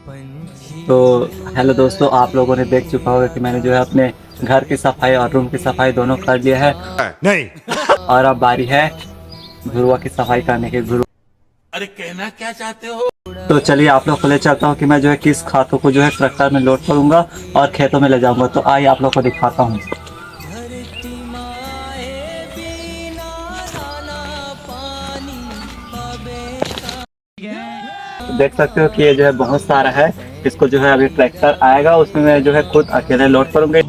तो हेलो दोस्तों, आप लोगों ने देख चुका होगा कि मैंने जो है अपने घर की सफाई और रूम की सफाई दोनों कर लिया है। नहीं। और अब बारी है गुरुआ की सफाई करने की। गुरु, अरे कहना क्या चाहते हो? तो चलिए आप लोग को ले चलता हूँ कि मैं जो है किस खातों को जो है ट्रैक्टर में लोड करूंगा और खेतों में ले जाऊंगा। तो आइए आप लोग को दिखाता हूँ। देख सकते हो कि ये जो है बहुत सारा है। इसको जो है अभी ट्रैक्टर आएगा, उसमें मैं जो है खुद अकेले लोड करूंगा।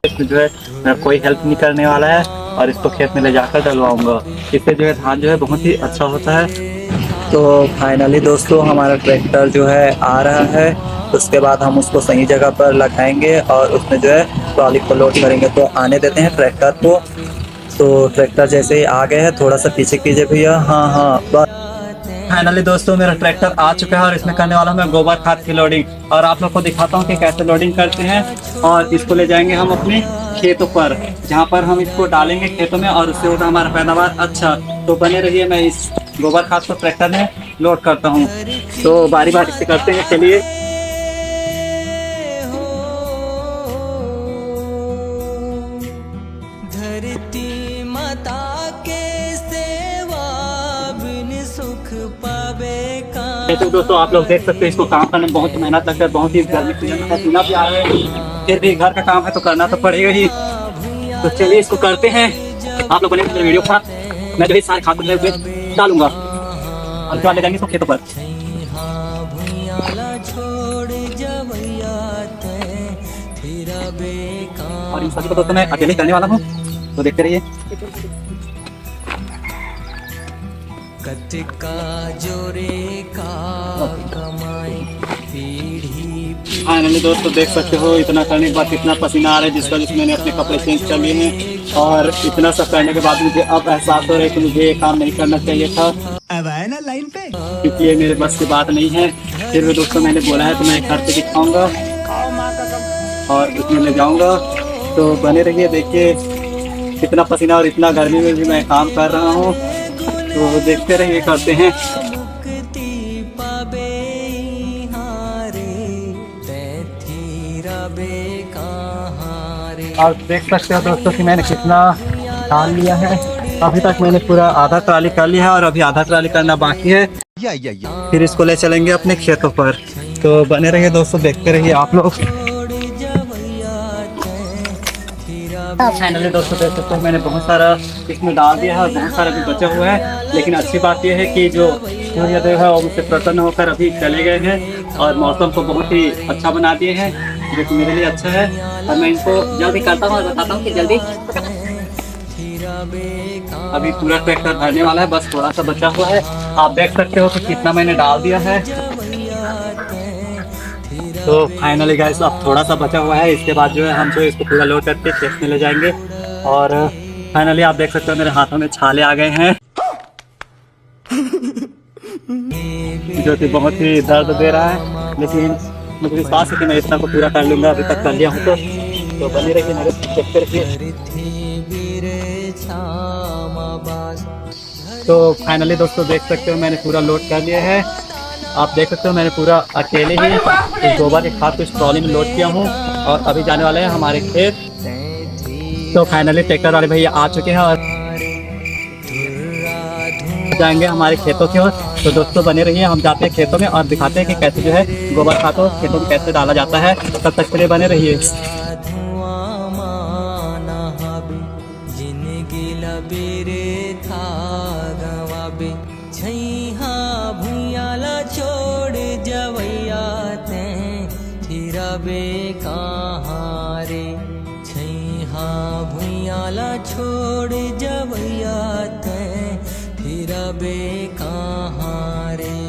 इसमें जो है मेरा कोई हेल्प नहीं करने वाला है और इसको खेत में ले जाकर डलवाऊंगा। इससे जो है धान जो है बहुत ही अच्छा होता है। तो फाइनली दोस्तों हमारा ट्रैक्टर जो है आ रहा है। उसके बाद हम उसको सही जगह पर लगाएंगे और उसमें जो है ट्रॉली को लोड करेंगे। तो आने देते हैं ट्रैक्टर को। तो ट्रैक्टर जैसे ही आ गए हैं, थोड़ा सा पीछे कीजिए भैया। हाँ हाँ, बस फाइनली दोस्तों मेरा ट्रैक्टर आ चुका है और इसमें करने वाला हूँ मैं गोबर खाद की लोडिंग। और आप लोग को दिखाता हूँ कि कैसे लोडिंग करते हैं। और इसको ले जाएंगे हम अपने खेतों पर, जहाँ पर हम इसको डालेंगे खेतों में और उससे होगा हमारा पैदावार अच्छा। तो बने रहिए, मैं इस गोबर खाद को ट्रैक्टर में लोड करता हूँ। तो बारी बारी से करते हैं, चलिए। धरती माता के सेवा बिन सुख पावे का। तो दोस्तों आप लोग देख सकते हैं, इसको काम करने में बहुत मेहनत लगता है। बहुत ही गर्मी पसीना भी आ रहा है, फिर भी घर का काम है तो करना तो पड़ेगा ही। तो चलिए इसको करते हैं। आप लोग बने मेरे वीडियो का, मैं जो है सारे खाद को डालूंगा और डाले जाएंगे इसको खेतों पर। और इन सभी को दोस्तों मैं अकेले करने वाला हूँ, तो देखते रहिए। कतिका जोरे का कमाई पीढ़ी। फाइनली दोस्तों देख सकते हो, इतना करने के बाद कितना पसीना आ रहा है, जिस वजह से मैंने अपने कपड़े चेंज कर लिए हैं। और इतना सब करने के बाद मुझे अब एहसास हो रहा है कि मुझे ये काम नहीं करना चाहिए था। अब आए ना लाइन पे, क्योंकि ये मेरे बस की बात नहीं है। फिर भी दोस्तों मैंने बोला है तो मैं घर पे दिखाऊंगा और उसमें ले जाऊंगा। तो बने रहिए, देखिए कितना पसीना और इतना गर्मी में भी मैं काम कर रहा हूँ। तो देखते रहिए, करते हैं। मुक्ति पावे हारे तैथी रबे कहाँ रे। और देख सकते हो दोस्तों कि मैंने कितना डाल लिया है। अभी तक मैंने पूरा आधा ट्राली कर लिया है और अभी आधा ट्राली करना बाकी है। फिर इसको ले चलेंगे अपने खेतों पर। तो बने रहिए दोस्तों, देखते रहिए आप लोग। फाइनली दोस्तों देख सकते हो मैंने बहुत सारा इसमें डाल दिया है और बहुत सारा भी बचा हुआ है। लेकिन अच्छी बात यह है कि जो सूर्यदेव है वो मुझसे प्रसन्न होकर अभी चले गए हैं और मौसम को बहुत ही अच्छा बना दिए हैं, जो कि मेरे लिए अच्छा है। और मैं इनको जल्दी करता हूँ और बताता हूँ कि जल्दी। अभी पूरा ट्रैक्टर भरने वाला है, बस थोड़ा सा बचा हुआ है। आप देख सकते हो कि कितना मैंने डाल दिया है। तो फाइनली गाइस अब थोड़ा सा बचा हुआ है। इसके बाद जो है हम जो इसको पूरा लोड करके खेत में ले जाएंगे। और फाइनली आप देख सकते हो मेरे हाथों में छाले आ गए हैं, जो कि बहुत ही दर्द दे रहा है। लेकिन मुझे विश्वास है कि मैं इतना को पूरा कर लूँगा। अभी तक कर लिया हूँ। तो बनी रहिए मेरे देखते रहिए। तो फाइनली दोस्तों देख सकते हो मैंने पूरा लोड कर लिया है। आप देख सकते हो मैंने पूरा अकेले ही इस गोबर के खाद को इस ट्रॉली में लोड किया हूँ और अभी जाने वाले हैं हमारे खेत। तो फाइनली ट्रैक्टर वाले भैया आ चुके हैं और जाएंगे हमारे खेतों की ओर। तो दोस्तों बने रहिए, हम जाते हैं खेतों में और दिखाते हैं कि कैसे जो है गोबर खाद को खेतों में कैसे डाला जाता है। तब तक के लिए बने रहिए। छोड़ जवैया ते फिरबे कहाँ रे। छैहा भुइयाला छोड़ जवैया ते फिरबे कहाँ रे।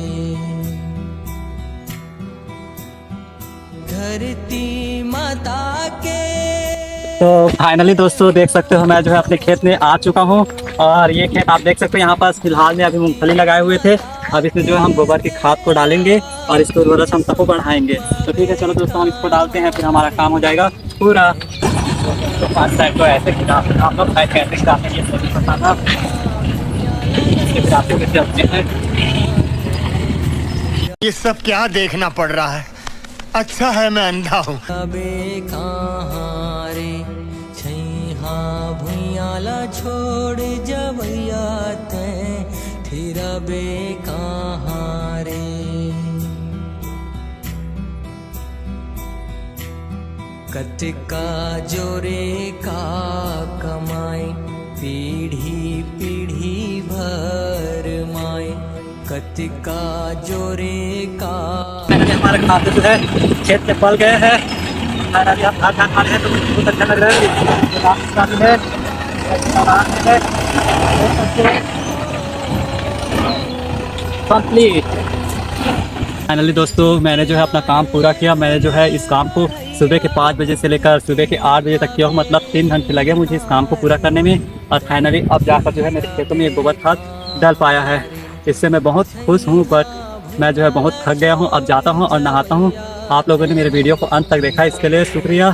धरती माता के। तो फाइनली दोस्तों देख सकते हो मैं जो है अपने खेत में आ चुका हूँ। और ये खेत आप देख सकते हो, यहाँ पास फिलहाल में अभी मूंगफली लगाए हुए थे। अब इसमें जो है हम गोबर की खाद को डालेंगे और इसको थोड़ा सा हम सबको बढ़ाएंगे। तो ठीक है, चलो दोस्तों हम इसको डालते हैं, फिर हमारा काम हो जाएगा पूरा। तो पाँच साइड को ऐसे खिलाते हैं, आप लोग साइड कैसे खिलाते हैं ये सभी बताना। फिर आपको कैसे हैं। ये सब क्या देखना पड़ रहा है? अच्छा है मैं अंधा हूँ। बे कहाँ रे छैहा भुइयाला छोड़ जवैया ते फिरा बे कहाँ रे। कतिका जोरे का कमाई पीढ़ी पीढ़ी भर माए। कतिका जोरे का हमारे खाते जो है खेत से पल गए हैं। अभी आप खाना खा रहे हैं तो मुझे बहुत अच्छा लग रहा है। कंप्लीट। फाइनली दोस्तों मैंने जो है अपना काम पूरा किया। मैंने जो है इस काम को सुबह के 5 बजे से लेकर सुबह के 8 बजे तक किया हूँ, मतलब 3 घंटे लगे मुझे इस काम को पूरा करने में। और फाइनली अब जाकर जो है मेरे खेतों में ये गोबर खाद डल पाया है। इससे मैं बहुत खुश हूँ, बट मैं जो है बहुत थक गया हूँ। अब जाता हूँ और नहाता हूँ। आप लोगों ने मेरे वीडियो को अंत तक देखा, इसके लिए शुक्रिया।